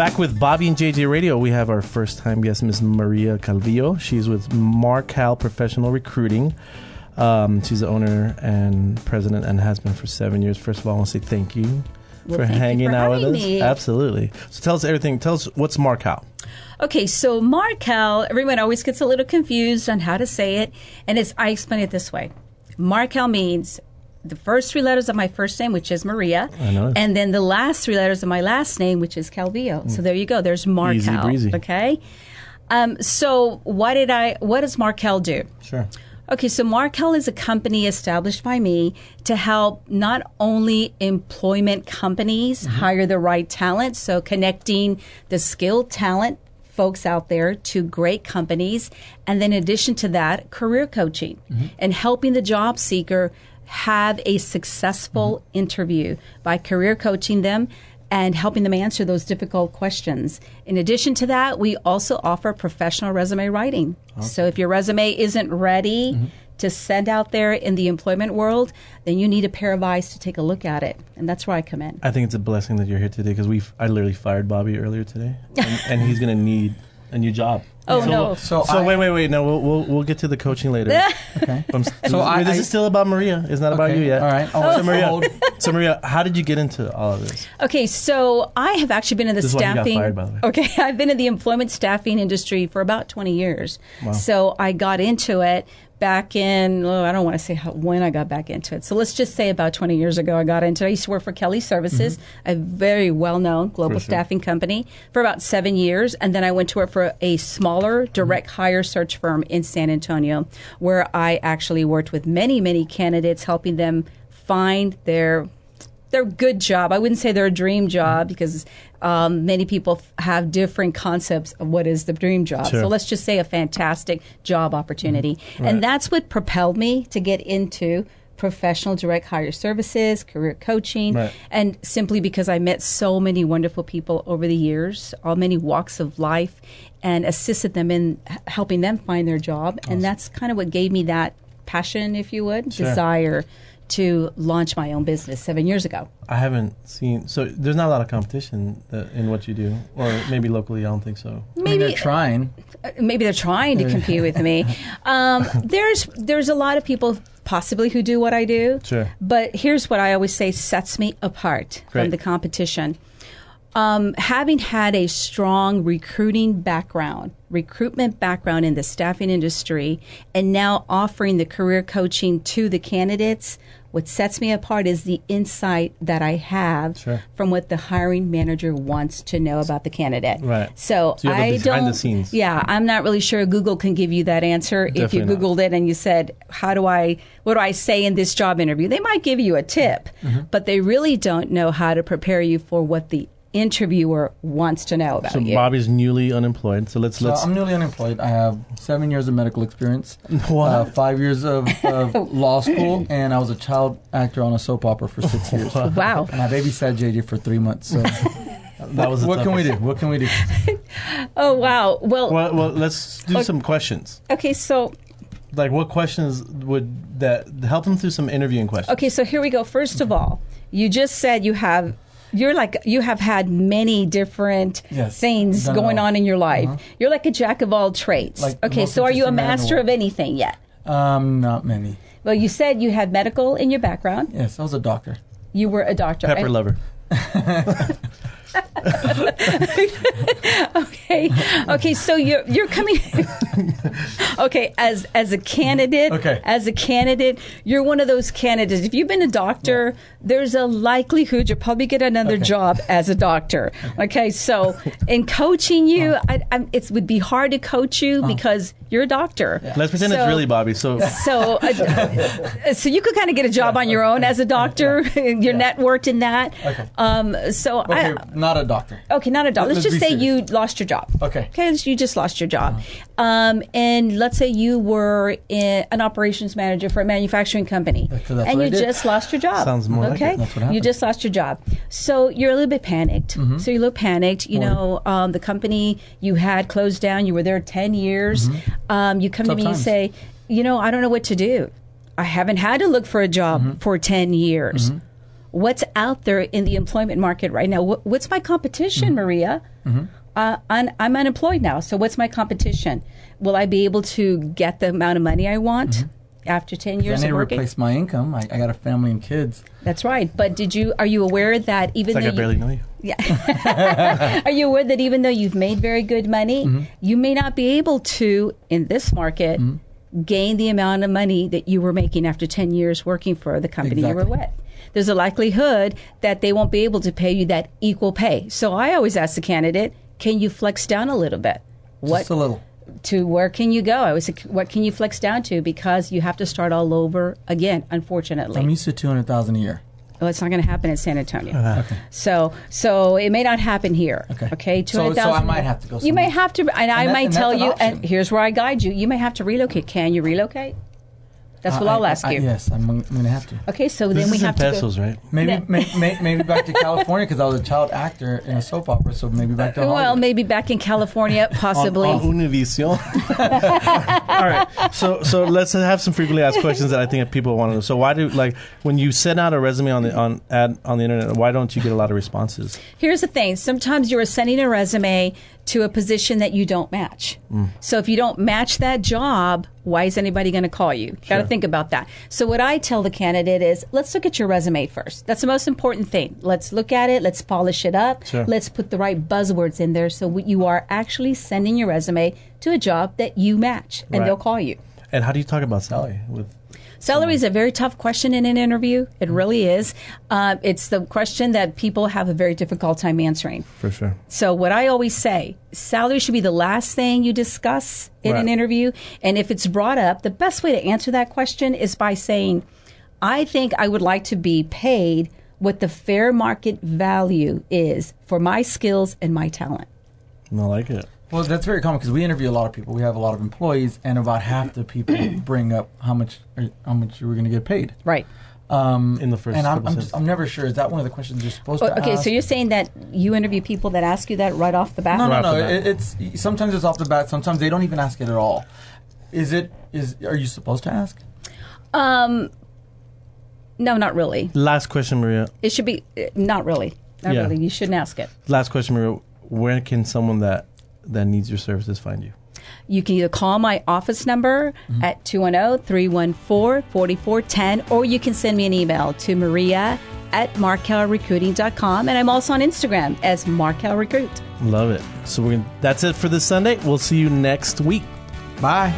Back with Bobby and JJ Radio, we have our first time guest, Miss Maria Calvillo. She's with MarCal Professional Recruiting. She's the owner and president and has been for 7 years. First of all, I want to say thank you for hanging out with us. Me. Absolutely. So tell us everything. Tell us what's MarCal. Okay, so MarCal, everyone always gets a little confused on how to say it, and I explain it this way. MarCal means the first three letters of my first name, which is Maria, and then the last three letters of my last name, which is Calvillo. So there you go. There's MarCal. Easy breezy. Okay. So what does MarCal do? Sure. Okay, so MarCal is a company established by me to help not only employment companies hire the right talent, so connecting the skilled talent folks out there to great companies, and then in addition to that, career coaching and helping the job seeker have a successful interview by career coaching them and helping them answer those difficult questions. In addition to that, we also offer professional resume writing. Okay. So if your resume isn't ready to send out there in the employment world, then you need a pair of eyes to take a look at it. And that's where I come in. I think it's a blessing that you're here today because I literally fired Bobby earlier today, and he's going to need a new a no. So wait. No, we'll get to the coaching later. Okay. This is still about Maria. It's not about you yet. All right. So Maria, how did you get into all of this? Okay, so I have actually been in the staffing. This is why you got fired, by the way. Okay, I've been in the employment staffing industry for about 20 years. Wow. So I got into it back in, I don't want to say when I got back into it. So let's just say about 20 years ago I got into it. I used to work for Kelly Services, a very well-known global staffing company, for about 7 years. And then I went to work for a smaller direct hire search firm in San Antonio, where I actually worked with many, many candidates, helping them find their good job. I wouldn't say their dream job because many people have different concepts of what is the dream job. Sure. So let's just say a fantastic job opportunity. And that's what propelled me to get into professional direct hire services, career coaching, and simply because I met so many wonderful people over the years, all many walks of life, and assisted them in helping them find their job. Awesome. And that's kind of what gave me that passion, if you would, desire to launch my own business 7 years ago. I haven't seen, so there's not a lot of competition in what you do, or maybe locally, I don't think so. Maybe they're trying. Maybe they're trying to compete with me. There's a lot of people possibly who do what I do. Sure. But here's what I always say sets me apart from the competition. Having had a strong recruitment background in the staffing industry, and now offering the career coaching to the candidates, what sets me apart is the insight that I have from what the hiring manager wants to know about the candidate. Right. So you have I behind don't. The scenes. Yeah, I'm not really sure Google can give you that answer. Definitely if you Googled it and you said, what do I say in this job interview? They might give you a tip, but they really don't know how to prepare you for what the interviewer wants to know about you. So Bobby's newly unemployed. So let's. I'm newly unemployed. I have 7 years of medical experience. What? 5 years of law school, and I was a child actor on a soap opera for 6 years. Wow. And I babysat JJ for 3 months. So what can we do? What can we do? Oh wow. Well, let's do some questions. Okay, so. Like, what questions would that help them through some interviewing questions? Okay, so here we go. First of all, you just said you have had many different things going on in your life. You're like a jack of all trades. Okay, so are you a master of anything yet? Not many. Well, you said you had medical in your background. Yes, I was a doctor. You were a doctor. Pepper lover. Okay, so you're coming okay, as a candidate, you're one of those candidates. If you've been a doctor, there's a likelihood you'll probably get another job as a doctor. Okay, so in coaching you, it would be hard to coach you because you're a doctor. Let's pretend it's really Bobby. So you could kind of get a job on your own as a doctor. You're networked in that. Not a doctor. Okay, not a doctor. Let's just say you lost your job. Okay, you just lost your job. And let's say you were an operations manager for a manufacturing company. And you just lost your job. Sounds more like it. That's what happened. You just lost your job. So you're a little bit panicked. So you're a little panicked. You know, the company you had closed down. You were there 10 years. You come to me and say, I don't know what to do. I haven't had to look for a job for 10 years. What's out there in the employment market right now? What's my competition, Maria? I'm unemployed now. So what's my competition? Will I be able to get the amount of money I want after 10 years I need of to working? replace my income. I got a family and kids. That's right. But are you aware that even It's like though I barely know you. Yeah. Are you aware that even though you've made very good money, you may not be able to, in this market, gain the amount of money that you were making after 10 years working for the company you were with? There's a likelihood that they won't be able to pay you that equal pay. So I always ask the candidate, can you flex down a little bit? Just a little. To where can you go? I always say, what can you flex down to? Because you have to start all over again, unfortunately. I'm used to $200,000 a year. Well, it's not going to happen in San Antonio. Okay. So it may not happen here. Okay. So I might have to go somewhere. You may have to, and I might tell you, option. and here's where I guide you. You may have to relocate. Can you relocate? That's what I'll ask you. Yes, I'm going to have to. Okay, so This then we is have in to pesos, go. right? Maybe back to California because I was a child actor in a soap opera. So maybe back to Well, Hollywood. maybe back in California, possibly. on Univision. All right. So let's have some frequently asked questions that I think people want to know. So why do when you send out a resume on the internet, why don't you get a lot of responses? Here's the thing. Sometimes you're sending a resume to a position that you don't match. So if you don't match that job, why is anybody going to call you? Got to think about that. So what I tell the candidate is, let's look at your resume first. That's the most important thing. Let's look at it. Let's polish it up. Sure. Let's put the right buzzwords in there so you are actually sending your resume to a job that you match, and Right. they'll call you. And how do you talk about salary with? Salary is a very tough question in an interview. It really is. It's the question that people have a very difficult time answering. For sure. So what I always say, salary should be the last thing you discuss in an interview. And if it's brought up, the best way to answer that question is by saying, I think I would like to be paid what the fair market value is for my skills and my talent. I like it. Well, that's very common because we interview a lot of people. We have a lot of employees, and about half the people bring up how much you were going to get paid. Right. In the first and couple I'm never sure. Is that one of the questions you're supposed to ask? Okay, so you're saying that you interview people that ask you that right off the bat? No. Right off the bat. It's sometimes it's off the bat. Sometimes they don't even ask it at all. Are you supposed to ask? No, not really. Last question, Maria. It should be not really. Not Yeah. really. You shouldn't ask it. Last question, Maria. Where can someone that needs your services find you? You can either call my office number at 210-314-4410, or you can send me an email to maria@marcalrecruiting.com. And I'm also on Instagram as MarCal Recruit. Love it. So that's it for this Sunday. We'll see you next week. Bye.